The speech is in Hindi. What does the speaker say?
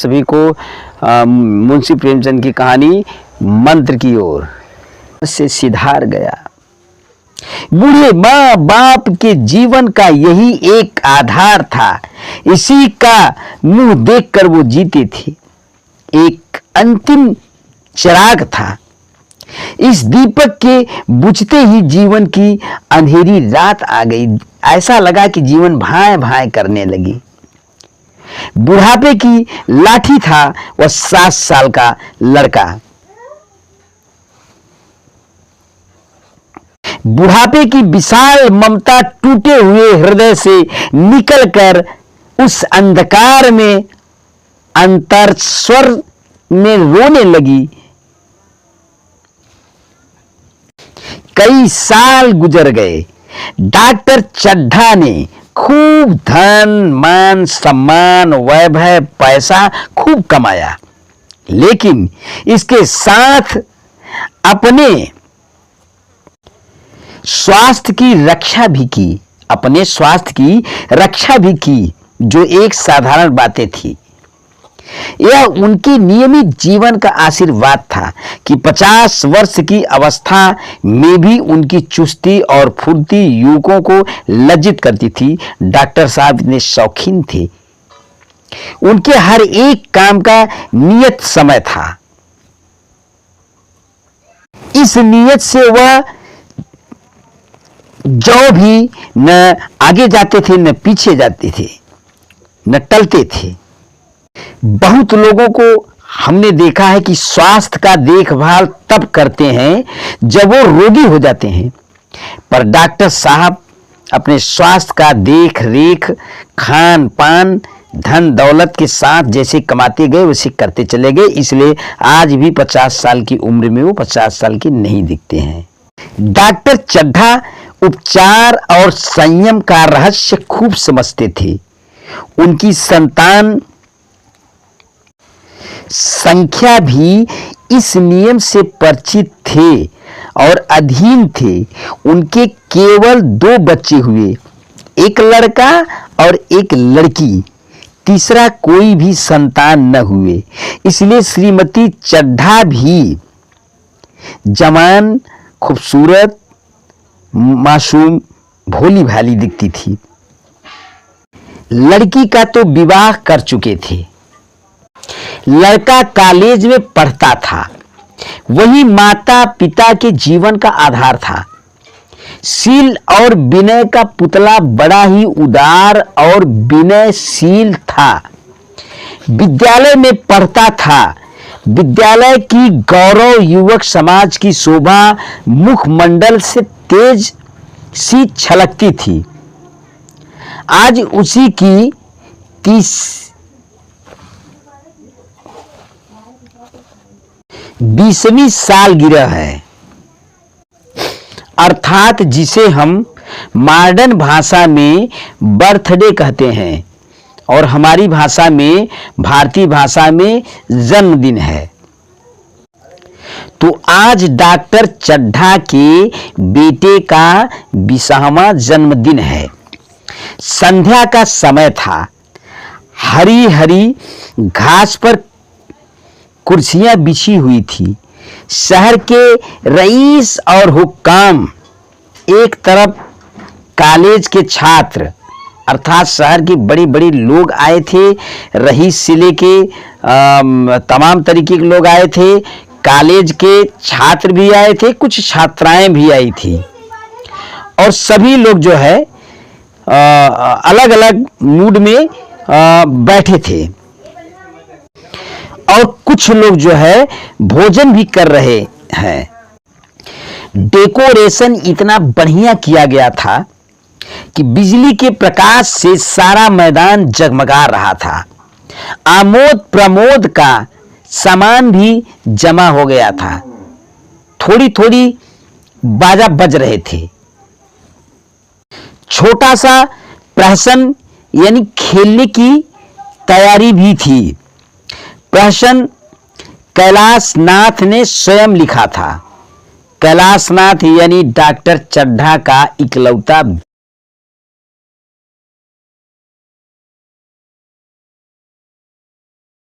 सभी को मुंशी प्रेमचंद की कहानी मंत्र की ओर से सिधार गया। बूढ़े माँ बाप के जीवन का यही एक आधार था, इसी का मुंह देखकर वो जीते थे। एक अंतिम चिराग था। इस दीपक के बुझते ही जीवन की अंधेरी रात आ गई। ऐसा लगा कि जीवन भाए भाए करने लगी। बुढ़ापे की लाठी था वह 7 साल का लड़का। बुढ़ापे की विशाल ममता टूटे हुए हृदय से निकलकर उस अंधकार में अंतर स्वर में रोने लगी। कई साल गुजर गए। डॉक्टर चड्ढा ने खूब धन मान सम्मान वैभव पैसा खूब कमाया, लेकिन इसके साथ अपने स्वास्थ्य की रक्षा भी की, अपने स्वास्थ्य की रक्षा भी की, जो एक साधारण बातें थी। यह उनके नियमित जीवन का आशीर्वाद था कि 50 वर्ष की अवस्था में भी उनकी चुस्ती और फुर्ती युवकों को लज्जित करती थी। डॉक्टर साहब इतने शौकीन थे। उनके हर एक काम का नियत समय था। इस नियत से वह जो भी न आगे जाते थे न पीछे जाते थे, न टलते थे। बहुत लोगों को हमने देखा है कि स्वास्थ्य का देखभाल तब करते हैं जब वो रोगी हो जाते हैं, पर डॉक्टर साहब अपने स्वास्थ्य का देख रेख खान पान धन दौलत के साथ जैसे कमाते गए वैसे करते चले गए। इसलिए आज भी 50 साल की उम्र में वो 50 साल के नहीं दिखते हैं। डॉक्टर चड्ढा उपचार और संयम का रहस्य खूब समझते थे। उनकी संतान संख्या भी इस नियम से परिचित थे और अधीन थे। उनके केवल 2 बच्चे हुए, एक लड़का और एक लड़की। तीसरा कोई भी संतान न हुए। इसलिए श्रीमती चड्ढा भी जवान, खूबसूरत, मासूम, भोली भाली दिखती थी। लड़की का तो विवाह कर चुके थे। लड़का कॉलेज में पढ़ता था। वही माता पिता के जीवन का आधार था। शील और विनय का पुतला बड़ा ही उदार और विनयशील था। विद्यालय में पढ़ता था। विद्यालय की गौरव युवक समाज की शोभा मुखमंडल से तेज सी छलकती थी। आज उसी की 20वीं सालगिरह है, अर्थात जिसे हम मॉडर्न भाषा में बर्थडे कहते हैं और हमारी भाषा में, भारतीय भाषा में जन्मदिन है। तो आज डॉक्टर चड्ढा के बेटे का 20वां जन्मदिन है। संध्या का समय था। हरी हरी घास पर कुर्सियां बिछी हुई थी। शहर के रईस और हुक्काम, एक तरफ कॉलेज के छात्र अर्थात शहर के बड़े बड़े लोग आए थे। रईस से लेके तमाम तरीके के लोग आए थे। कॉलेज के छात्र भी आए थे, कुछ छात्राएं भी आई थी और सभी लोग जो है अलग अलग मूड में बैठे थे और कुछ लोग जो है भोजन भी कर रहे हैं। डेकोरेशन इतना बढ़िया किया गया था कि बिजली के प्रकाश से सारा मैदान जगमगा रहा था। आमोद प्रमोद का सामान भी जमा हो गया था। थोड़ी थोड़ी बाजा बज रहे थे। छोटा सा प्रहसन यानी खेलने की तैयारी भी थी। प्रहसन कैलाश नाथ ने स्वयं लिखा था। कैलाशनाथ यानी डॉक्टर चड्ढा का इकलौता